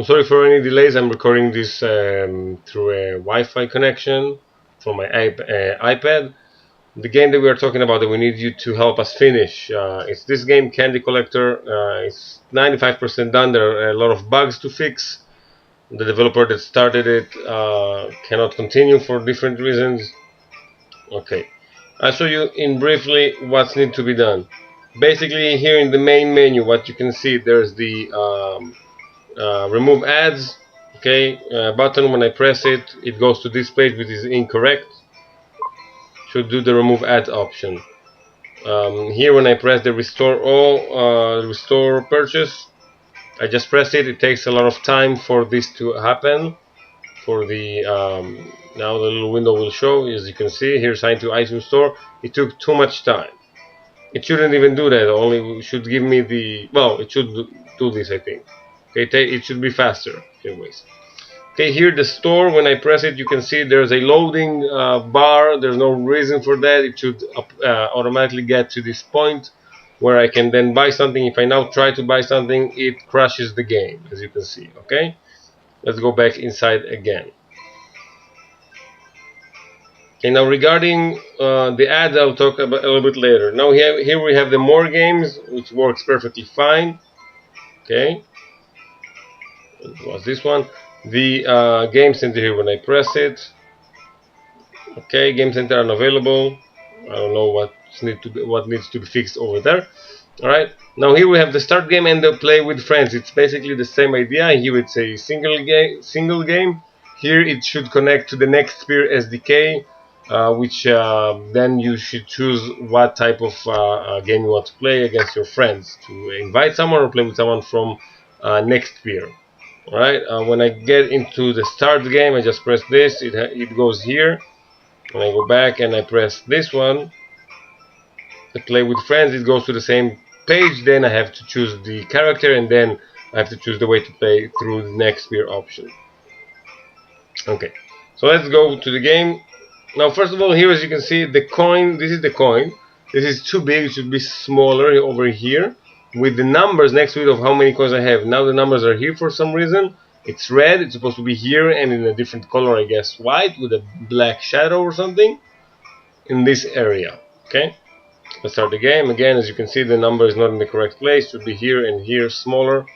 I'm sorry for any delays. I'm recording this through a Wi-Fi connection from my iPad. The game that we are talking about that we need you to help us finish, it's this game, Candy Collector. It's 95% done. There are a lot of bugs to fix. The developer that started it cannot continue for different reasons. Okay, I'll show you in briefly what's need to be done. Basically, here in the main menu, what you can see, there's the remove ads. Okay, button. When I press it, it goes to this page, which is incorrect. Should do the remove ads option. Here, when I press the restore all, restore purchase, I just press it. It takes a lot of time for this to happen. For the now the little window will show, as you can see here, signed to iTunes Store. It took too much time. It shouldn't even do that. Only should give me the, well, it should do this, I think. Okay, it should be faster anyways. Okay, here the store, when I press it, you can see there's a loading bar. There's no reason for that. It should automatically get to this point where I can then buy something. If I now try to buy something, it crashes the game, as you can see. Okay, let's go back inside again. Okay, now regarding the ads, I'll talk about a little bit later. Now here we have the more games, which works perfectly fine. Okay, it was this one. The game center here, when I press it, okay, game center are unavailable. I don't know what needs to be fixed over there. Alright, now here we have the start game and the play with friends. It's basically the same idea. Here it's a single game. Here it should connect to the Nextpeer SDK, which then you should choose what type of game you want to play against your friends, to invite someone or play with someone from Nextpeer. Alright, when I get into the start game, I just press this, it goes here. When I go back and I press this one, the play with friends, it goes to the same page. Then I have to choose the character, and then I have to choose the way to play through the Nextpeer option. Okay, so let's go to the game. Now first of all, here as you can see, the coin, this is the coin. This is too big, it should be smaller over here, with the numbers next to it of how many coins I have. Now the numbers are here for some reason. It's red, it's supposed to be here, and in a different color, I guess white, with a black shadow or something in this area. Okay, let's start the game. Again, as you can see, the number is not in the correct place. It should be here and here, smaller.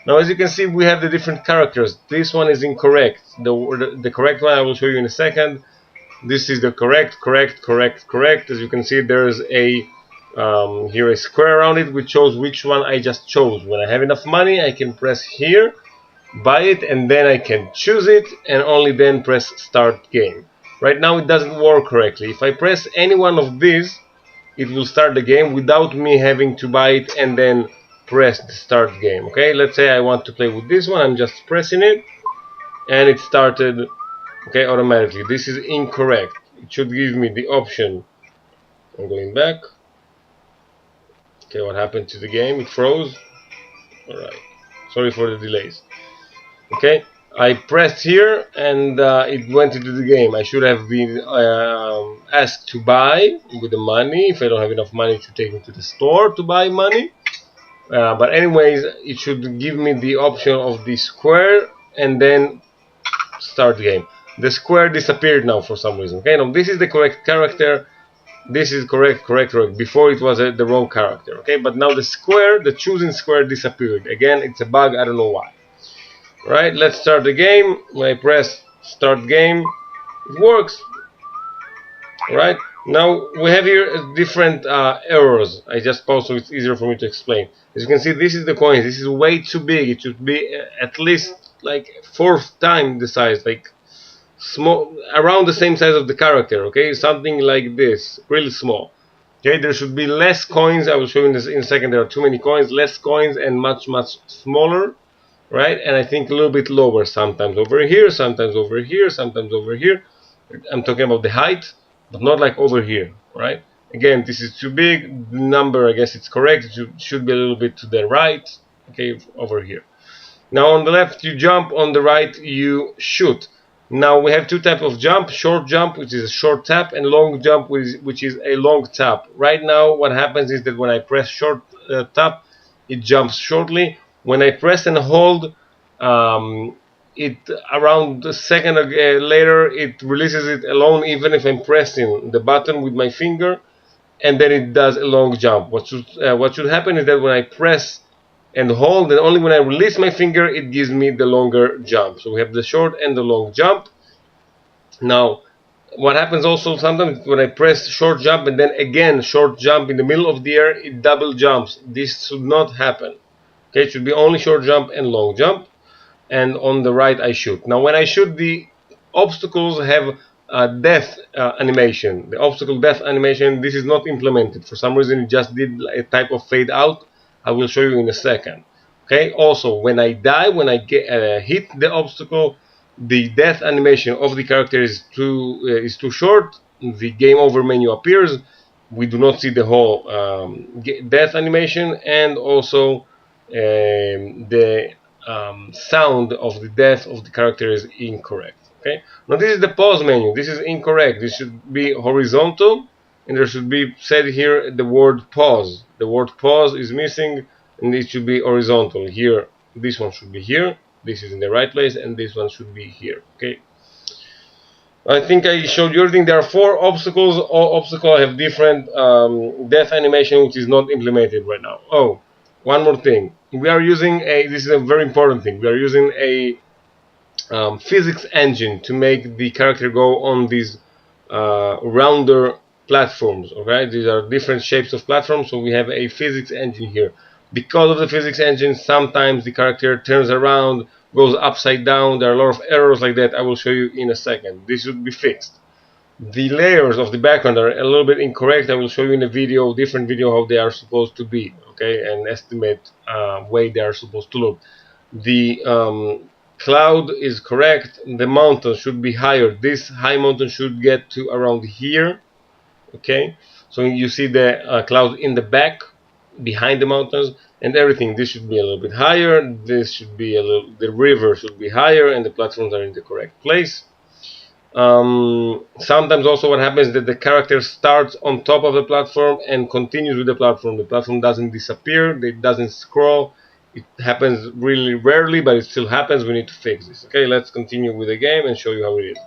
Now as you can see, we have the different characters. This one is incorrect. The correct one I will show you in a second. This is the correct. As you can see, there is a here a square around it which shows which one I just chose. When I have enough money, I can press here, buy it, and then I can choose it, and only then press start game. Right now it doesn't work correctly. If I press any one of these, it will start the game without me having to buy it and then press the start game. Okay, let's say I want to play with this one. I'm just pressing it and it started, okay, automatically. This is incorrect. It should give me the option. I'm going back. Okay, what happened to the game? It froze. Alright, sorry for the delays. Okay, I pressed here and it went into the game. I should have been asked to buy with the money. If I don't have enough money, to take me to the store to buy money. But anyways, it should give me the option of the square and then start the game. The square disappeared now for some reason. Okay, now this is the correct character. This is correct. Before it was the wrong character. Okay, but now the square, the chosen square, disappeared. Again, it's a bug. I don't know why. Right, let's start the game. When I press start game, it works. Right, now we have here different errors. I just paused so it's easier for me to explain. As you can see, this is the coins. This is way too big. It should be at least like 4th time the size, like small, around the same size of the character. Okay, something like this, really small. Okay, there should be less coins. I will show you in a second. There are too many coins, less coins, and much smaller. Right, and I think a little bit lower, sometimes over here, sometimes over here, sometimes over here. I'm talking about the height, but not like over here. Right, again, this is too big. The number, I guess it's correct. It should be a little bit to the right. Okay, over here. Now on the left you jump, on the right you shoot. Now we have two types of jump: short jump, which is a short tap, and long jump, which is a long tap. Right now what happens is that when I press short tap, it jumps shortly. When I press and hold it around a second later it releases it alone, even if I'm pressing the button with my finger, and then it does a long jump. What should happen is that when I press and hold, and only when I release my finger, it gives me the longer jump. So we have the short and the long jump. Now, what happens also sometimes when I press short jump and then again short jump in the middle of the air, it double jumps. This should not happen. Okay, it should be only short jump and long jump. And on the right I shoot. Now when I shoot, the obstacles have a death animation. The obstacle death animation, this is not implemented. For some reason it just did a type of fade out. I will show you in a second. Okay, also when I die, when I hit the obstacle, the death animation of the character is too short. The game over menu appears. We do not see the whole death animation, and also the sound of the death of the character is incorrect. Okay, now this is the pause menu. This is incorrect. This should be horizontal, and there should be said here the word pause. The word pause is missing, and it should be horizontal. Here, this one should be here. This is in the right place, and this one should be here. Okay, I think I showed you everything. There are 4 obstacles. All obstacles have different death animation, which is not implemented right now. Oh, one more thing. We are using this is a very important thing. We are using a physics engine to make the character go on these rounder platforms. Okay, these are different shapes of platforms, so we have a physics engine here. Because of the physics engine, sometimes the character turns around, goes upside down. There are a lot of errors like that. I will show you in a second. This should be fixed. The layers of the background are a little bit incorrect. I will show you in a video, different video, how they are supposed to be. Okay, and estimate way they are supposed to look. The cloud is correct. The mountain should be higher. This high mountain should get to around here. Okay, so you see the cloud in the back, behind the mountains, and everything. This should be a little bit higher. This should be a little. The river should be higher, and the platforms are in the correct place. Sometimes also what happens is that the character starts on top of the platform and continues with the platform. The platform doesn't disappear. It doesn't scroll. It happens really rarely, but it still happens. We need to fix this. Okay, let's continue with the game and show you how it is.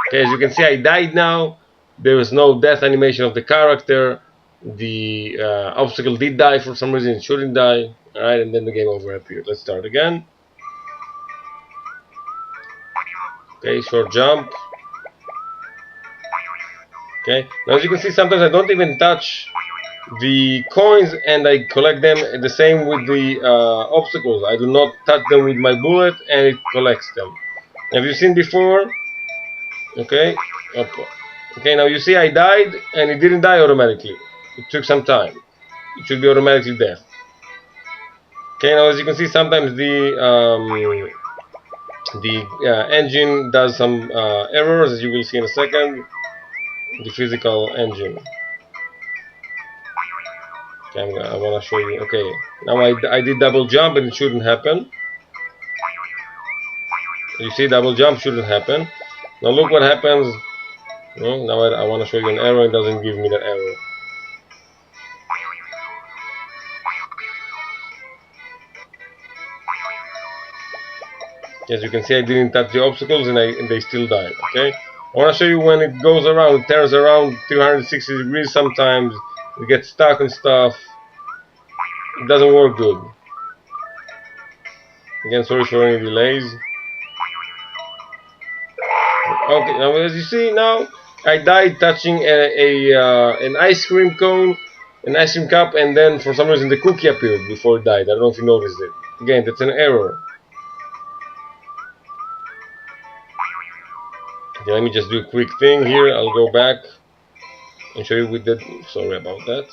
Okay, as you can see, I died now. There is no death animation of the character. The obstacle did die for some reason. It shouldn't die. Alright, and then the game over appeared. Let's start again. Okay, short jump. Okay, now as you can see, sometimes I don't even touch the coins and I collect them. The same with the obstacles. I do not touch them with my bullet and it collects them. Have you seen before? Okay. Okay, now you see I died and it didn't die automatically. It took some time. It should be automatically death. Okay, now as you can see, sometimes the engine does some errors, as you will see in a second. The physical engine. Okay, I want to show you. Okay, now I did double jump and it shouldn't happen. You see, double jump shouldn't happen. Now look what happens. Now I want to show you an error. It doesn't give me the error. As you can see, I didn't touch the obstacles and they still died. Okay, I want to show you when it goes around, it turns around 360 degrees sometimes. It gets stuck and stuff. It doesn't work good. Again, sorry for any delays. Okay, now as you see, now I died touching an ice cream cone, an ice cream cup, and then for some reason the cookie appeared before it died. I don't know if you noticed it. Again, that's an error. Okay, let me just do a quick thing here. I'll go back and show you with the. Sorry about that.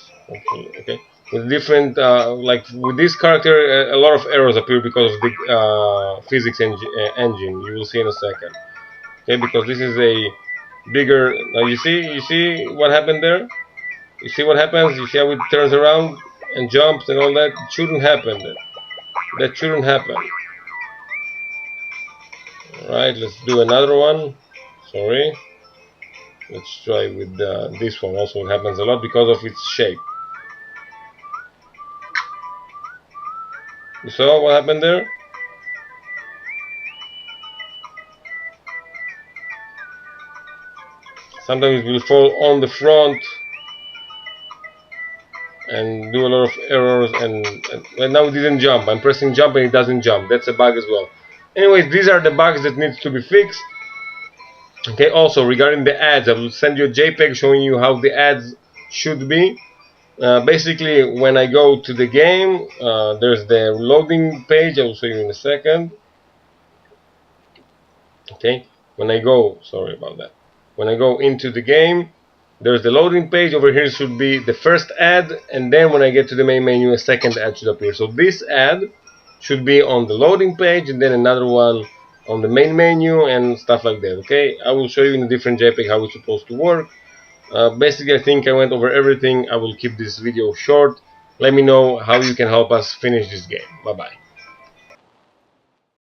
Okay, with different like with this character, a lot of errors appear because of the physics engine. You will see in a second. Okay, because this is a bigger. Now you see what happened there. You see what happens. You see how it turns around and jumps and all that. It shouldn't happen. That shouldn't happen. All right, let's do another one. Sorry. Let's try with this one. Also, it happens a lot because of its shape. You saw what happened there? Sometimes it will fall on the front and do a lot of errors, and right now it didn't jump. I'm pressing jump and it doesn't jump. That's a bug as well. Anyways, these are the bugs that needs to be fixed. Okay, also regarding the ads, I will send you a JPEG showing you how the ads should be. Basically, when I go to the game, there's the loading page. I will show you in a second. Okay, when I go, sorry about that. When I go into the game, there's the loading page. Over here should be the first ad, and then when I get to the main menu, a second ad should appear. So this ad should be on the loading page, and then another one on the main menu, and stuff like that. Okay, I will show you in a different JPEG how it's supposed to work. Basically, I think I went over everything. I will keep this video short. Let me know how you can help us finish this game. Bye bye.